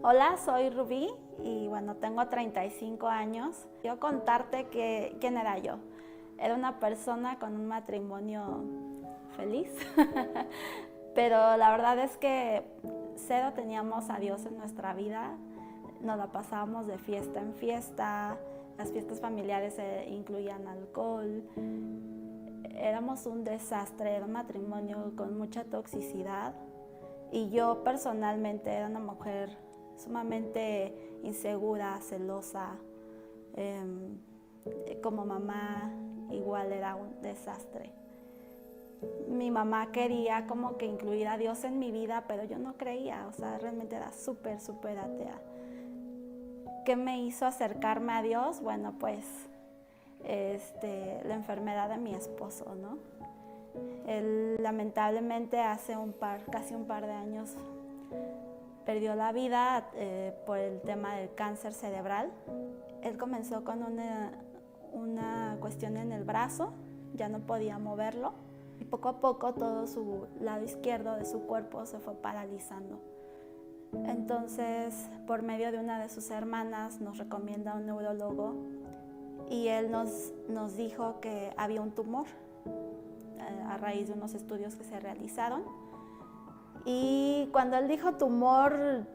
Hola, soy Rubí y bueno, tengo 35 años. Quiero contarte quién era yo. Era una persona con un matrimonio feliz, pero la verdad es que cero teníamos a Dios en nuestra vida. Nos la pasábamos de fiesta en fiesta, las fiestas familiares incluían alcohol. Éramos un desastre, era un matrimonio con mucha toxicidad y yo personalmente era una mujer sumamente insegura, celosa. Como mamá igual era un desastre. Mi mamá quería como que incluir a Dios en mi vida, pero yo no creía, o sea, realmente era súper atea. ¿Qué me hizo acercarme a Dios? Bueno, pues la enfermedad de mi esposo, ¿no? Él lamentablemente hace casi un par de años perdió la vida por el tema del cáncer cerebral. Él comenzó con una cuestión en el brazo, ya no podía moverlo y poco a poco todo su lado izquierdo de su cuerpo se fue paralizando. Entonces, por medio de una de sus hermanas nos recomienda a un neurólogo y él nos dijo que había un tumor a raíz de unos estudios que se realizaron. Y cuando él dijo tumor,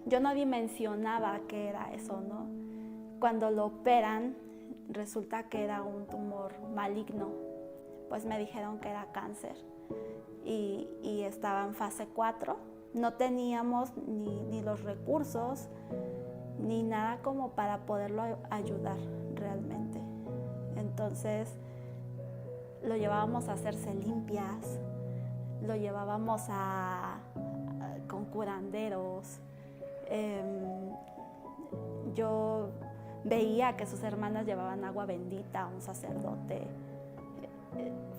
yo no dimensionaba qué era eso, ¿no? Cuando lo operan, resulta que era un tumor maligno. Pues me dijeron que era cáncer y estaba en fase 4. No teníamos ni los recursos ni nada como para poderlo ayudar realmente. Entonces lo llevábamos a hacerse limpias, lo llevábamos con curanderos. Yo veía que sus hermanas llevaban agua bendita a un sacerdote.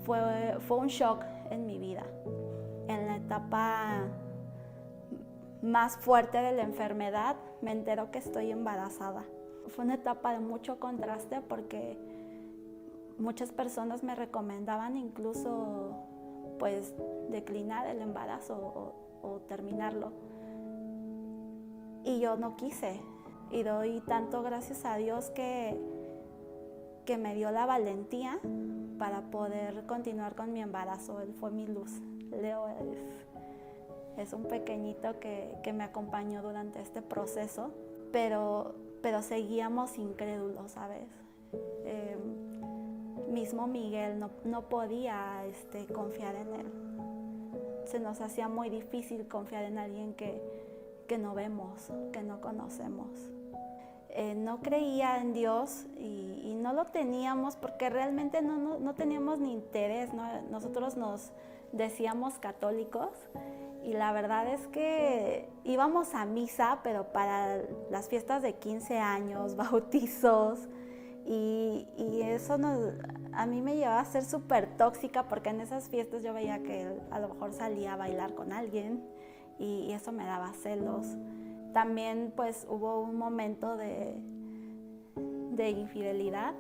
Fue un shock en mi vida. En la etapa más fuerte de la enfermedad me entero que estoy embarazada. Fue una etapa de mucho contraste porque muchas personas me recomendaban incluso pues declinar el embarazo o terminarlo. Y yo no quise. Y doy tanto gracias a Dios que me dio la valentía para poder continuar con mi embarazo. Él fue mi luz. Leo es un pequeñito que me acompañó durante este proceso, pero seguíamos incrédulos, ¿sabes? Mismo Miguel no podía confiar en él. Se nos hacía muy difícil confiar en alguien que no vemos, que no conocemos. No creía en Dios y no lo teníamos porque realmente no teníamos ni interés, ¿no? Nosotros nos decíamos católicos y la verdad es que íbamos a misa, pero para las fiestas de 15 años, bautizos, y eso a mí me llevaba a ser súper tóxica porque en esas fiestas yo veía que él a lo mejor salía a bailar con alguien y eso me daba celos. También pues hubo un momento de infidelidad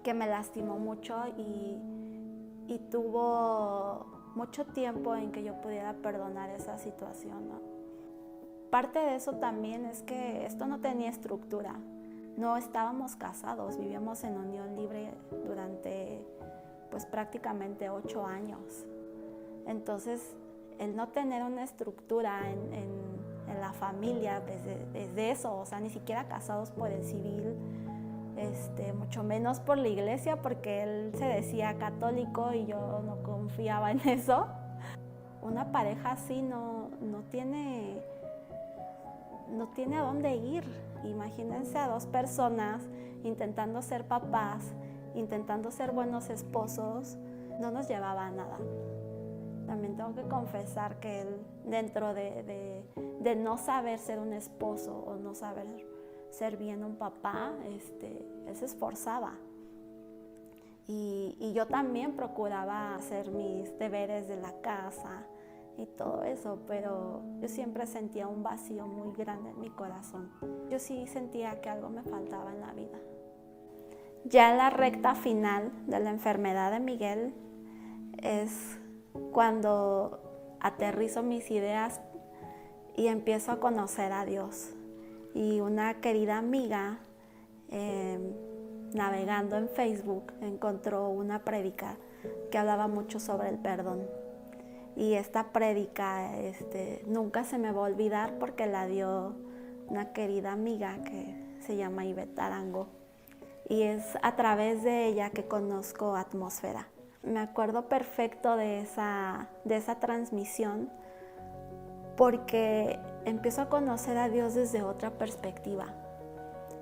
que me lastimó mucho y tuvo mucho tiempo en que yo pudiera perdonar esa situación, ¿no? Parte de eso también es que esto no tenía estructura. No estábamos casados, vivíamos en unión libre durante pues prácticamente 8 años. Entonces, el no tener una estructura en la familia desde eso, o sea, ni siquiera casados por el civil, mucho menos por la iglesia, porque él se decía católico y yo no confiaba en eso. Una pareja así no tiene a dónde ir. Imagínense a 2 personas intentando ser papás, intentando ser buenos esposos, no nos llevaba a nada. También tengo que confesar que él, dentro de no saber ser un esposo o no saber ser bien un papá, él se esforzaba. Y yo también procuraba hacer mis deberes de la casa y todo eso, pero yo siempre sentía un vacío muy grande en mi corazón. Yo sí sentía que algo me faltaba en la vida. Ya en la recta final de la enfermedad de Miguel es cuando aterrizo mis ideas y empiezo a conocer a Dios. Y una querida amiga, navegando en Facebook, encontró una prédica que hablaba mucho sobre el perdón. Y esta prédica nunca se me va a olvidar porque la dio una querida amiga que se llama Ivette Arango. Y es a través de ella que conozco Atmósfera. Me acuerdo perfecto de esa transmisión porque empiezo a conocer a Dios desde otra perspectiva.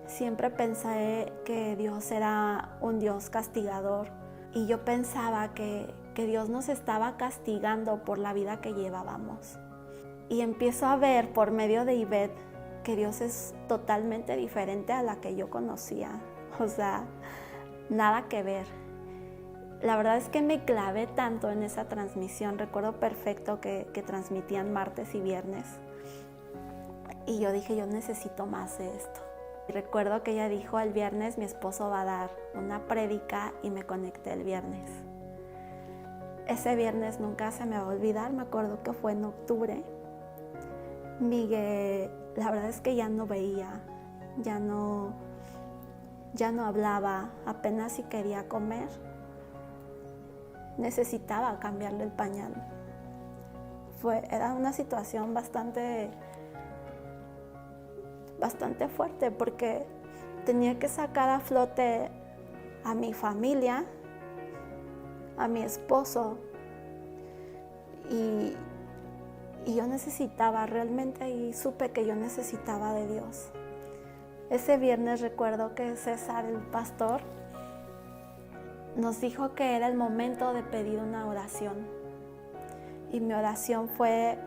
Siempre pensé que Dios era un Dios castigador y yo pensaba que Dios nos estaba castigando por la vida que llevábamos. Y empiezo a ver por medio de Ivette que Dios es totalmente diferente a la que yo conocía. O sea, nada que ver. La verdad es que me clavé tanto en esa transmisión. Recuerdo perfecto que transmitían martes y viernes. Y yo dije, yo necesito más de esto. Y recuerdo que ella dijo, el viernes mi esposo va a dar una prédica y me conecté el viernes. Ese viernes nunca se me va a olvidar, me acuerdo que fue en octubre. Miguel, la verdad es que ya no veía, ya no hablaba, apenas si quería comer. Necesitaba cambiarle el pañal. Era una situación bastante fuerte porque tenía que sacar a flote a mi familia, a mi esposo y yo necesitaba realmente, y supe que yo necesitaba de Dios. Ese viernes recuerdo que César, el pastor, nos dijo que era el momento de pedir una oración. Y mi oración fue,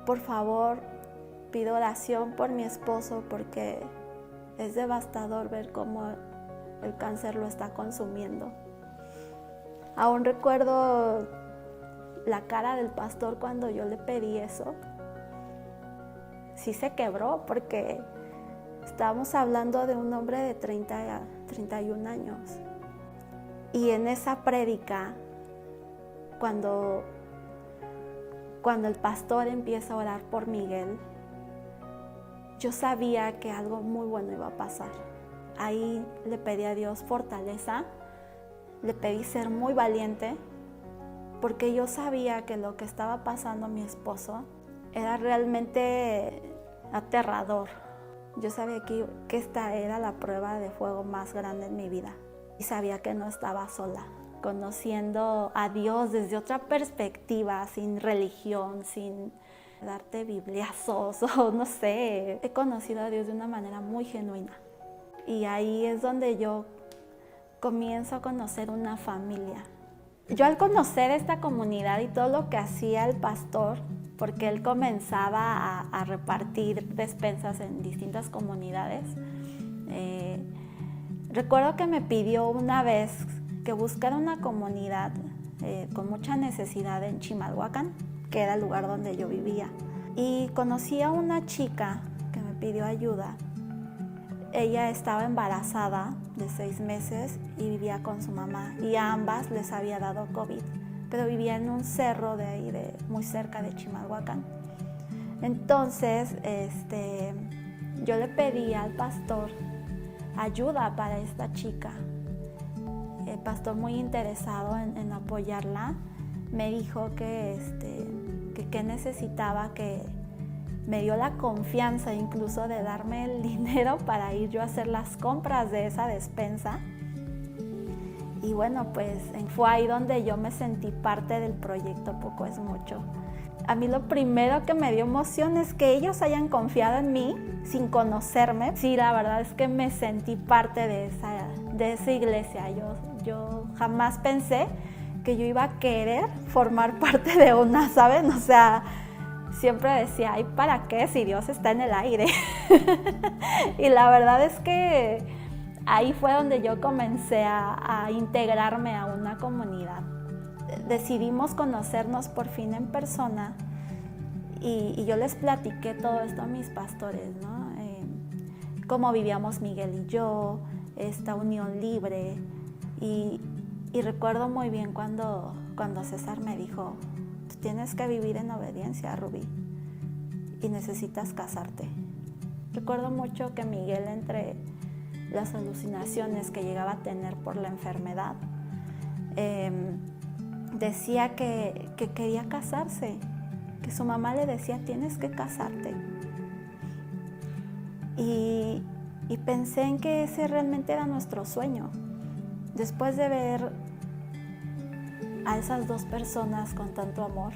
por favor, pido oración por mi esposo porque es devastador ver cómo el cáncer lo está consumiendo. Aún recuerdo la cara del pastor cuando yo le pedí eso. Sí se quebró porque estábamos hablando de un hombre de 30 a 31 años. Y en esa prédica, cuando el pastor empieza a orar por Miguel, yo sabía que algo muy bueno iba a pasar. Ahí le pedí a Dios fortaleza, le pedí ser muy valiente, porque yo sabía que lo que estaba pasando a mi esposo era realmente aterrador. Yo sabía que esta era la prueba de fuego más grande en mi vida y sabía que no estaba sola, conociendo a Dios desde otra perspectiva, sin religión, sin darte bibliazos o no sé. He conocido a Dios de una manera muy genuina y ahí es donde yo comienzo a conocer una familia. Yo al conocer esta comunidad y todo lo que hacía el pastor, porque él comenzaba a repartir despensas en distintas comunidades, recuerdo que me pidió una vez que buscara una comunidad con mucha necesidad en Chimalhuacán, que era el lugar donde yo vivía. Y conocí a una chica que me pidió ayuda. Ella estaba embarazada de 6 meses y vivía con su mamá y a ambas les había dado COVID, pero vivía en un cerro de ahí, muy cerca de Chimalhuacán. Entonces, yo le pedí al pastor ayuda para esta chica. El pastor, muy interesado en apoyarla, me dijo que necesitaba, que me dio la confianza incluso de darme el dinero para ir yo a hacer las compras de esa despensa. Y bueno, pues fue ahí donde yo me sentí parte del proyecto Poco es Mucho. A mí lo primero que me dio emoción es que ellos hayan confiado en mí sin conocerme. Sí, la verdad es que me sentí parte de esa iglesia. Yo jamás pensé que yo iba a querer formar parte de una, ¿saben? O sea, siempre decía, ay, ¿para qué si Dios está en el aire? Y la verdad es que ahí fue donde yo comencé a integrarme a una comunidad. Decidimos conocernos por fin en persona y yo les platiqué todo esto a mis pastores, ¿no? Cómo vivíamos Miguel y yo, esta unión libre. Y recuerdo muy bien cuando César me dijo, tú tienes que vivir en obediencia, Rubí. y necesitas casarte. Recuerdo mucho que Miguel, entre las alucinaciones que llegaba a tener por la enfermedad, decía que quería casarse, que su mamá le decía, tienes que casarte. Y pensé en que ese realmente era nuestro sueño. Después de ver a esas dos personas con tanto amor,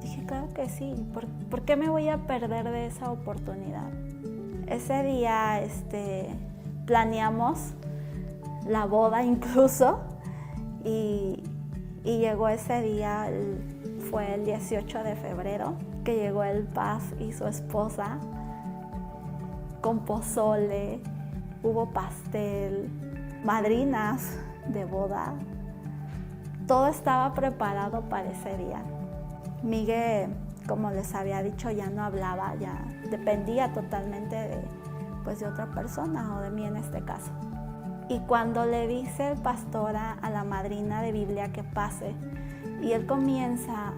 dije, claro que sí, ¿por qué me voy a perder de esa oportunidad? Ese día planeamos la boda incluso, y llegó ese día, fue el 18 de febrero, que llegó el Paz y su esposa con pozole, hubo pastel, madrinas de boda. Todo estaba preparado para ese día. Miguel, como les había dicho, ya no hablaba, ya dependía totalmente de otra persona, o de mí en este caso. Y cuando le dice el pastor a la madrina de Biblia que pase, y él comienza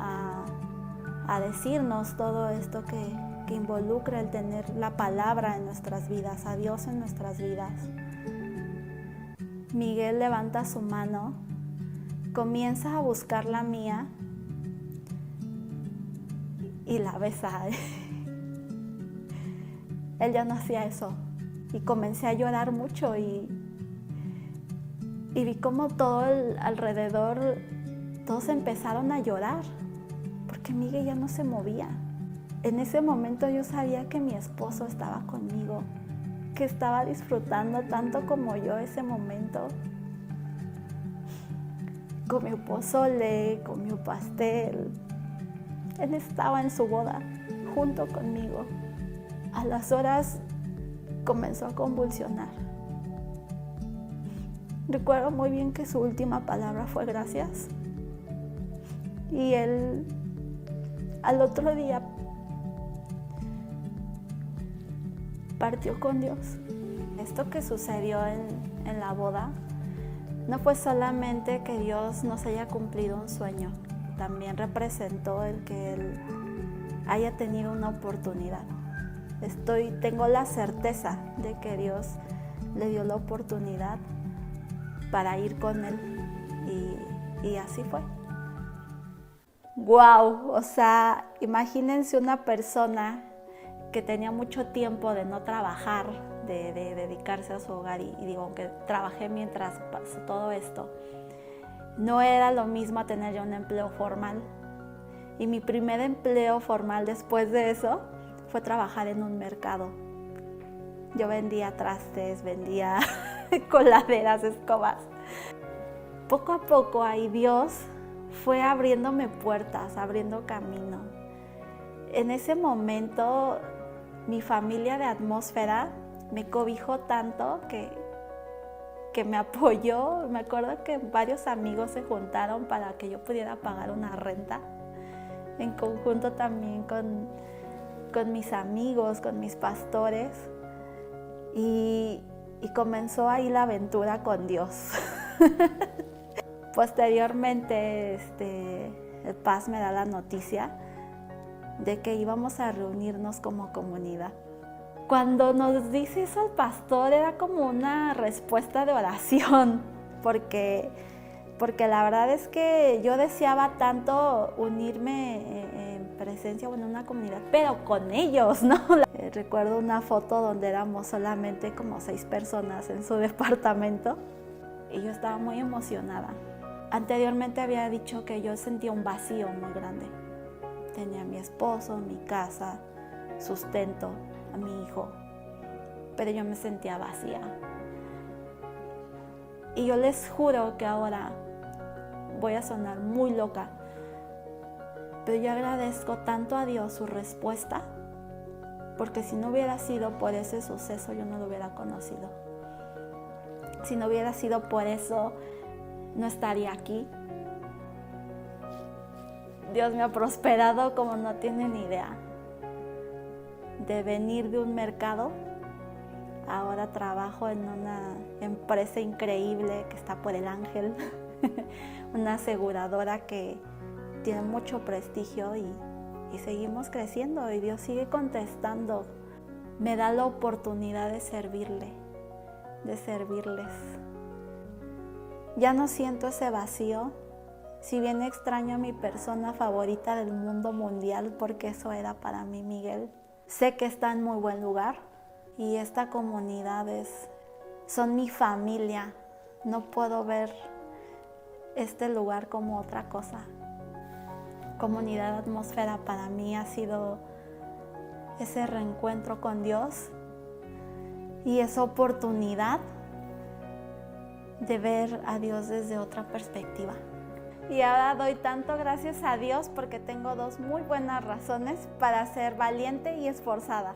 a decirnos todo esto que involucra el tener la palabra en nuestras vidas, a Dios en nuestras vidas, Miguel levanta su mano, comienza a buscar la mía y la besa. Él ya no hacía eso, y comencé a llorar mucho, y vi como todo alrededor, todos empezaron a llorar, porque Miguel ya no se movía. En ese momento yo sabía que mi esposo estaba conmigo, que estaba disfrutando tanto como yo ese momento. Comió pozole, comió pastel. Él estaba en su boda junto conmigo. A las horas comenzó a convulsionar. Recuerdo muy bien que su última palabra fue gracias. Y él al otro día partió con Dios. Esto que sucedió en la boda no fue solamente que Dios nos haya cumplido un sueño, también representó el que Él haya tenido una oportunidad. Tengo la certeza de que Dios le dio la oportunidad para ir con Él, y así fue. ¡Wow! O sea, imagínense una persona que tenía mucho tiempo de no trabajar, de dedicarse a su hogar, y digo, aunque trabajé mientras pasó todo esto, no era lo mismo a tener ya un empleo formal. Y mi primer empleo formal después de eso fue trabajar en un mercado. Yo vendía trastes, vendía coladeras, escobas. Poco a poco ahí Dios fue abriéndome puertas, abriendo camino. En ese momento mi familia de Atmósfera me cobijó tanto que me apoyó. Me acuerdo que varios amigos se juntaron para que yo pudiera pagar una renta, en conjunto también con mis amigos, con mis pastores, y comenzó ahí la aventura con Dios. Posteriormente, el Paz me da la noticia de que íbamos a reunirnos como comunidad. Cuando nos dice eso el pastor, era como una respuesta de oración, porque la verdad es que yo deseaba tanto unirme en presencia, en una comunidad, pero con ellos, ¿no? Recuerdo una foto donde éramos solamente como 6 personas en su departamento, y yo estaba muy emocionada. Anteriormente había dicho que yo sentía un vacío muy grande. Tenía a mi esposo, mi casa, sustento, a mi hijo, pero yo me sentía vacía. Y yo les juro que ahora voy a sonar muy loca, pero yo agradezco tanto a Dios su respuesta, porque si no hubiera sido por ese suceso, yo no lo hubiera conocido. Si no hubiera sido por eso, no estaría aquí. Dios me ha prosperado como no tienen idea. De venir de un mercado, ahora trabajo en una empresa increíble que está por el Ángel, una aseguradora que tiene mucho prestigio, y y seguimos creciendo y Dios sigue contestando. Me da la oportunidad de servirle, de servirles. Ya no siento ese vacío, si bien extraño a mi persona favorita del mundo mundial, porque eso era para mí Miguel. Sé que está en muy buen lugar y esta comunidad son mi familia. No puedo ver este lugar como otra cosa. Comunidad Atmósfera para mí ha sido ese reencuentro con Dios y esa oportunidad de ver a Dios desde otra perspectiva. Y ahora doy tanto gracias a Dios porque tengo 2 muy buenas razones para ser valiente y esforzada.